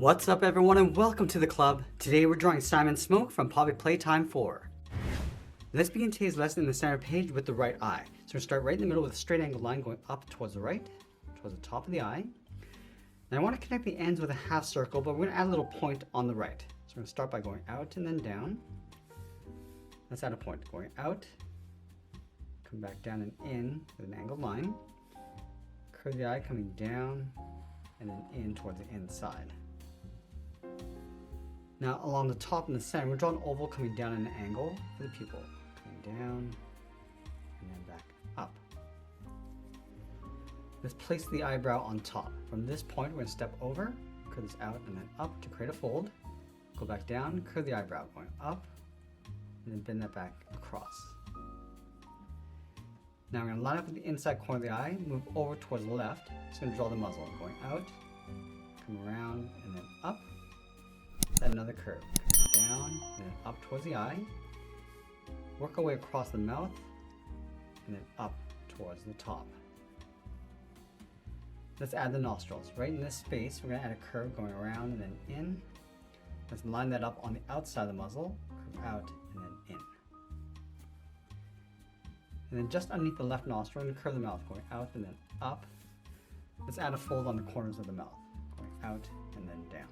What's up everyone and welcome to the club. Today we're drawing Simon Smoke from Poppy Playtime 4. Let's begin today's lesson in the center page with the right eye. So we're going to start right in the middle with a straight angled line going up towards the right, towards the top of the eye. Now I want to connect the ends with a half circle, but we're going to add a little point on the right. So we're going to start by going out and then down. Let's add a point going out, come back down and in with an angled line, curve the eye coming down and then in towards the inside. Now along the top and the center, we're drawing an oval coming down at an angle for the pupil. Coming down and then back up. Let's place the eyebrow on top. From this point, we're going to step over, curve this out and then up to create a fold. Go back down, curve the eyebrow, going up, and then bend that back across. Now we're going to line up with the inside corner of the eye, move over towards the left. Just going to draw the muzzle, going out, come around, and then up. Add another curve, down, and then up towards the eye. Work our way across the mouth, and then up towards the top. Let's add the nostrils. Right in this space, we're going to add a curve going around and then in. Let's line that up on the outside of the muzzle, curve out, and then in. And then just underneath the left nostril, we're going to curve the mouth, going out and then up. Let's add a fold on the corners of the mouth, going out and then down.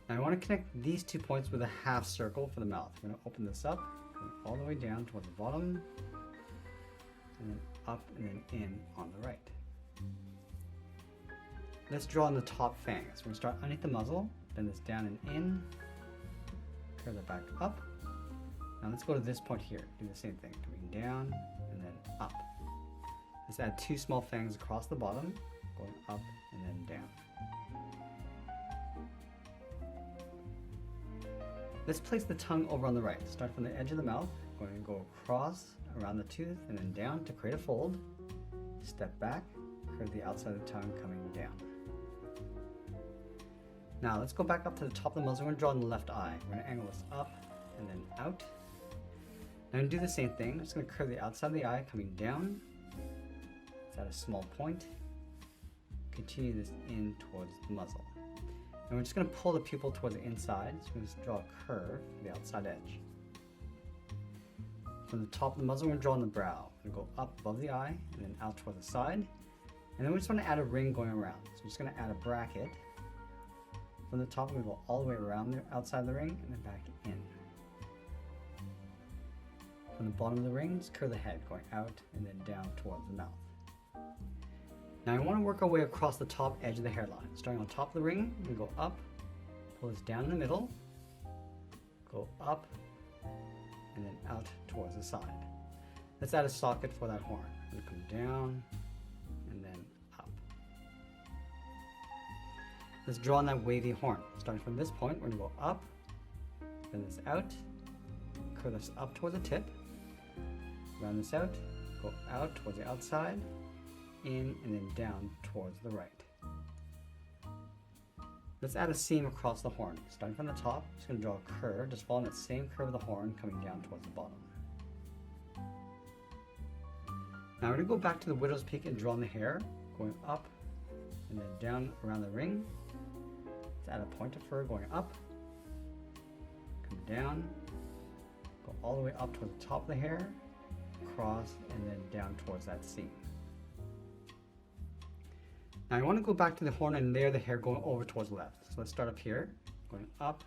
Now I want to connect these 2 points with a half circle for the mouth. We're going to open this up, going all the way down toward the bottom, and then up and then in on the right. Let's draw in the top fangs. We're going to start underneath the muzzle, bend this down and in, curve that back up. Now let's go to this point here. Do the same thing, coming down and then up. Let's add 2 small fangs across the bottom, going up and then down. Let's place the tongue over on the right. Start from the edge of the mouth, going to go across around the tooth and then down to create a fold. Step back, curve the outside of the tongue coming down. Now let's go back up to the top of the muzzle. We're going to draw in the left eye. We're going to angle this up and then out. Now I'm going to do the same thing. I'm just going to curve the outside of the eye coming down. Let's add a small point. Continue this in towards the muzzle. And we're just going to pull the pupil towards the inside, so we're going to draw a curve for the outside edge. From the top of the muzzle, we're going to draw on the brow. We're going to go up above the eye and then out toward the side. And then we just want to add a ring going around. So we're just going to add a bracket. From the top, we're going to go all the way around the outside of the ring and then back in. From the bottom of the ring, just curve the head, going out and then down towards the mouth. Now I want to work our way across the top edge of the hairline. Starting on top of the ring, we go up, pull this down in the middle, go up, and then out towards the side. Let's add a socket for that horn. We're going to come down and then up. Let's draw on that wavy horn. Starting from this point, we're going to go up, bend this out, curve this up toward the tip, round this out, go out towards the outside, in and then down towards the right. Let's add a seam across the horn. Starting from the top, just going to draw a curve, just following that same curve of the horn coming down towards the bottom. Now we're going to go back to the widow's peak and draw on the hair, going up and then down around the ring. Let's add a point of fur going up, come down, go all the way up towards the top of the hair, across and then down towards that seam. Now I want to go back to the horn and layer the hair going over towards the left. So let's start up here, going up,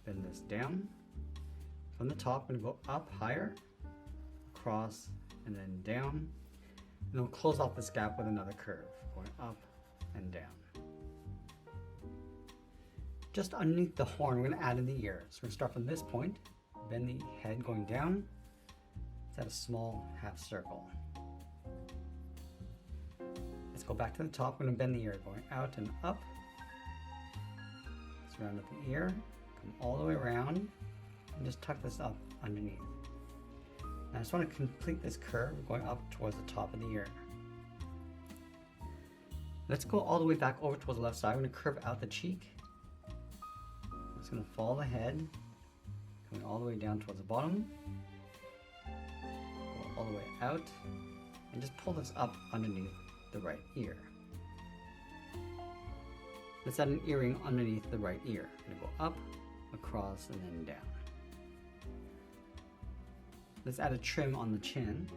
bend this down. From the top, I'm going to go up higher, across, and then down. And then we'll close off this gap with another curve, going up and down. Just underneath the horn, we're going to add in the ear. So we're going to start from this point, bend the head going down. Let's add a small half circle. Let's go back to the top. We're going to bend the ear, going out and up. Let's round up the ear, come all the way around, and just tuck this up underneath. Now I just want to complete this curve going up towards the top of the ear. Let's go all the way back over towards the left side. We're going to curve out the cheek. I'm just going to follow the head, coming all the way down towards the bottom. Go all the way out, and just pull this up underneath the right ear. Let's add an earring underneath the right ear. I'm gonna go up, across, and then down. Let's add a trim on the chin.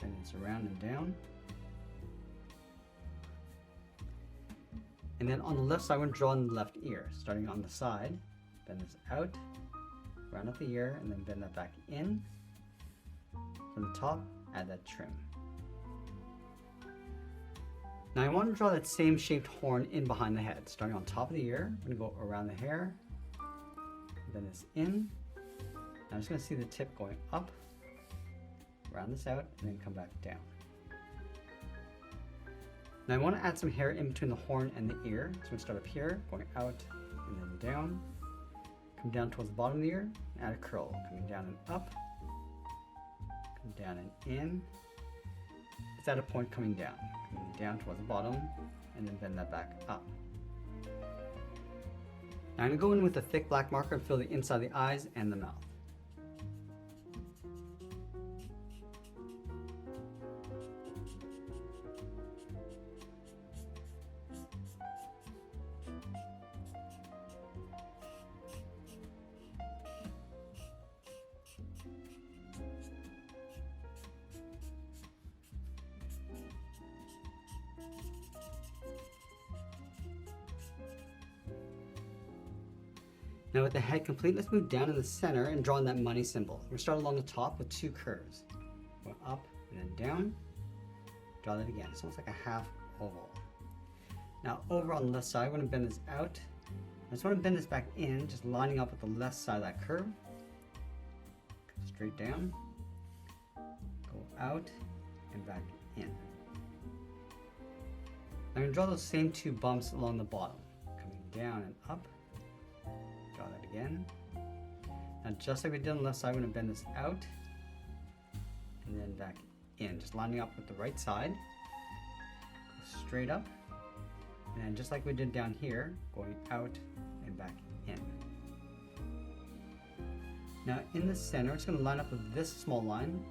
Bend this around and down. And then on the left side, we're going to draw in the left ear. Starting on the side, bend this out, round up the ear, and then bend that back in. From the top, add that trim. Now I want to draw that same shaped horn in behind the head. Starting on top of the ear, I'm going to go around the hair, bend this in. I'm just going to see the tip going up, round this out, and then come back down. Now I want to add some hair in between the horn and the ear. So I'm going to start up here, going out and then down. Come down towards the bottom of the ear, and add a curl. Coming down and up, come down and in. Let's add a point coming down towards the bottom, and then bend that back up. Now I'm going to go in with a thick black marker and fill the inside of the eyes and the mouth. Now with the head complete, let's move down in the center and draw in that money symbol. We're going to start along the top with two curves. Go up and then down. Draw that again. It's almost like a half oval. Now over on the left side, we're going to bend this out. I just want to bend this back in, just lining up with the left side of that curve. Go straight down. Go out and back in. I'm going to draw those same two bumps along the bottom. Coming down and up. Draw that again. Now just like we did on the left side, we're going to bend this out and then back in, just lining up with the right side. Go straight up, and then just like we did down here, going out and back in. Now in the center, we're just going to line up with this small line,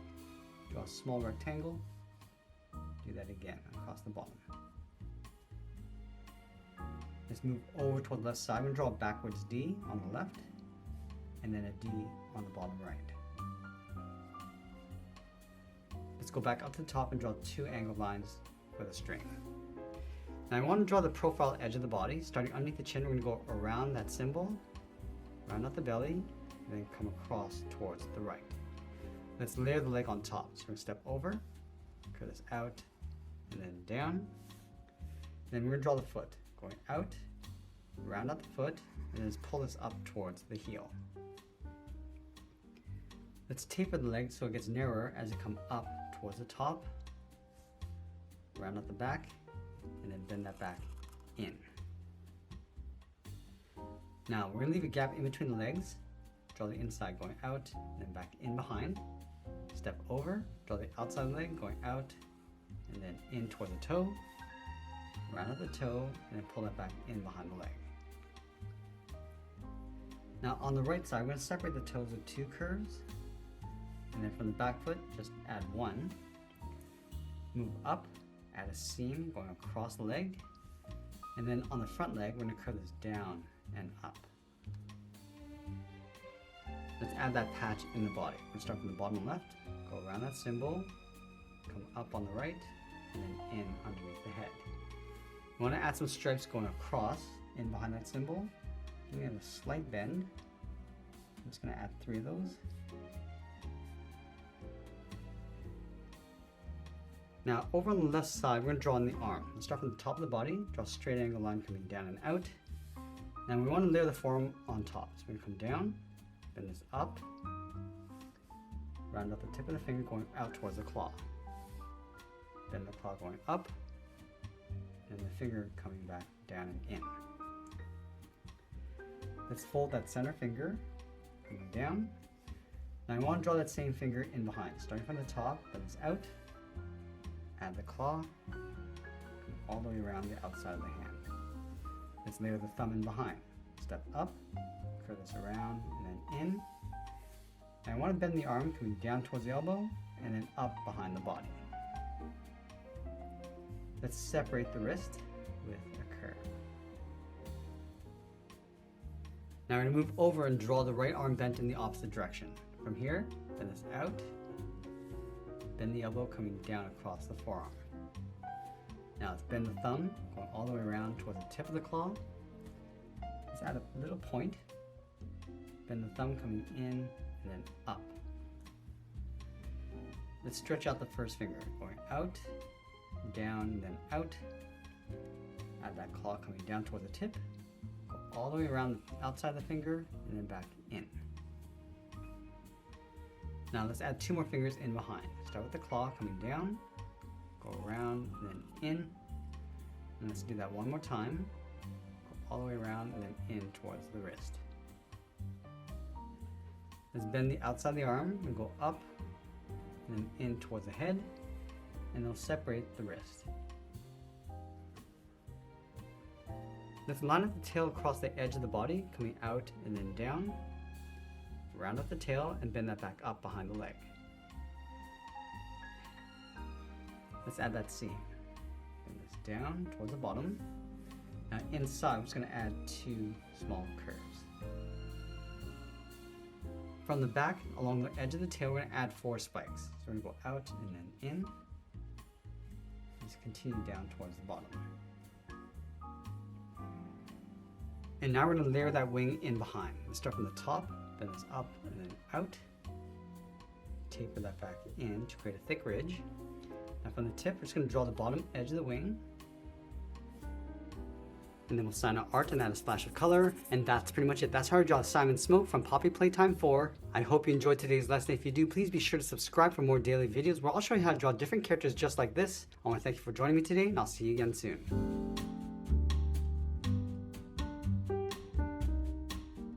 draw a small rectangle, do that again across the bottom. Let's move over toward the left side. I'm going to draw a backwards D on the left, and then a D on the bottom right. Let's go back up to the top and draw two angled lines for the string. Now I want to draw the profile edge of the body. Starting underneath the chin, we're going to go around that symbol, round out the belly, and then come across towards the right. Let's layer the leg on top. So we're going to step over, curl this out, and then down. Then we're going to draw the foot. Going out, round out the foot, and then just pull this up towards the heel. Let's taper the leg so it gets narrower as you come up towards the top. Round out the back, and then bend that back in. Now we're going to leave a gap in between the legs. Draw the inside going out, and then back in behind. Step over, draw the outside leg going out, and then in toward the toe. Round out the toe, and then pull that back in behind the leg. Now on the right side, we're going to separate the toes with two curves, and then from the back foot, just add one. Move up, add a seam going across the leg, and then on the front leg, we're going to curve this down and up. Let's add that patch in the body. We're going to start from the bottom left, go around that symbol, come up on the right, and then in underneath the head. We want to add some stripes going across in behind that symbol. We have a slight bend. I'm just going to add 3 of those. Now over on the left side, we're going to draw on the arm. Let's start from the top of the body, draw a straight angle line coming down and out. Now we want to layer the form on top. So we're going to come down, bend this up, round up the tip of the finger going out towards the claw. Bend the claw going up, and the finger coming back down and in. Let's fold that center finger, coming down. Now I want to draw that same finger in behind. Starting from the top, bend this out, add the claw, all the way around the outside of the hand. Let's layer the thumb in behind. Step up, curve this around, and then in. And I want to bend the arm coming down towards the elbow, and then up behind the body. Let's separate the wrist with a curve. Now we're going to move over and draw the right arm bent in the opposite direction. From here, bend this out, bend the elbow coming down across the forearm. Now let's bend the thumb, going all the way around towards the tip of the claw. Let's add a little point. Bend the thumb coming in and then up. Let's stretch out the first finger, going out, down, then out. Add that claw coming down toward the tip. Go all the way around the outside the finger and then back in. Now let's add 2 more fingers in behind. Start with the claw coming down, go around, and then in. And let's do that one more time. Go all the way around and then in towards the wrist. Let's bend the outside of the arm and go up and then in towards the head, and they'll separate the wrist. Let's line up the tail across the edge of the body, coming out and then down. Round up the tail and bend that back up behind the leg. Let's add that seam. Bend this down towards the bottom. Now inside, I'm just going to add 2 small curves. From the back, along the edge of the tail, we're going to add 4 spikes. So we're going to go out and then in. Just continue down towards the bottom. And now we're going to layer that wing in behind. Let's start from the top, bend this up and then out. Taper that back in to create a thick ridge. Now from the tip, we're just going to draw the bottom edge of the wing. And then we'll sign our art and add a splash of color. And that's pretty much it. That's how I draw Simon Smoke from Poppy Playtime 4. I hope you enjoyed today's lesson. If you do, please be sure to subscribe for more daily videos where I'll show you how to draw different characters just like this. I want to thank you for joining me today, and I'll see you again soon.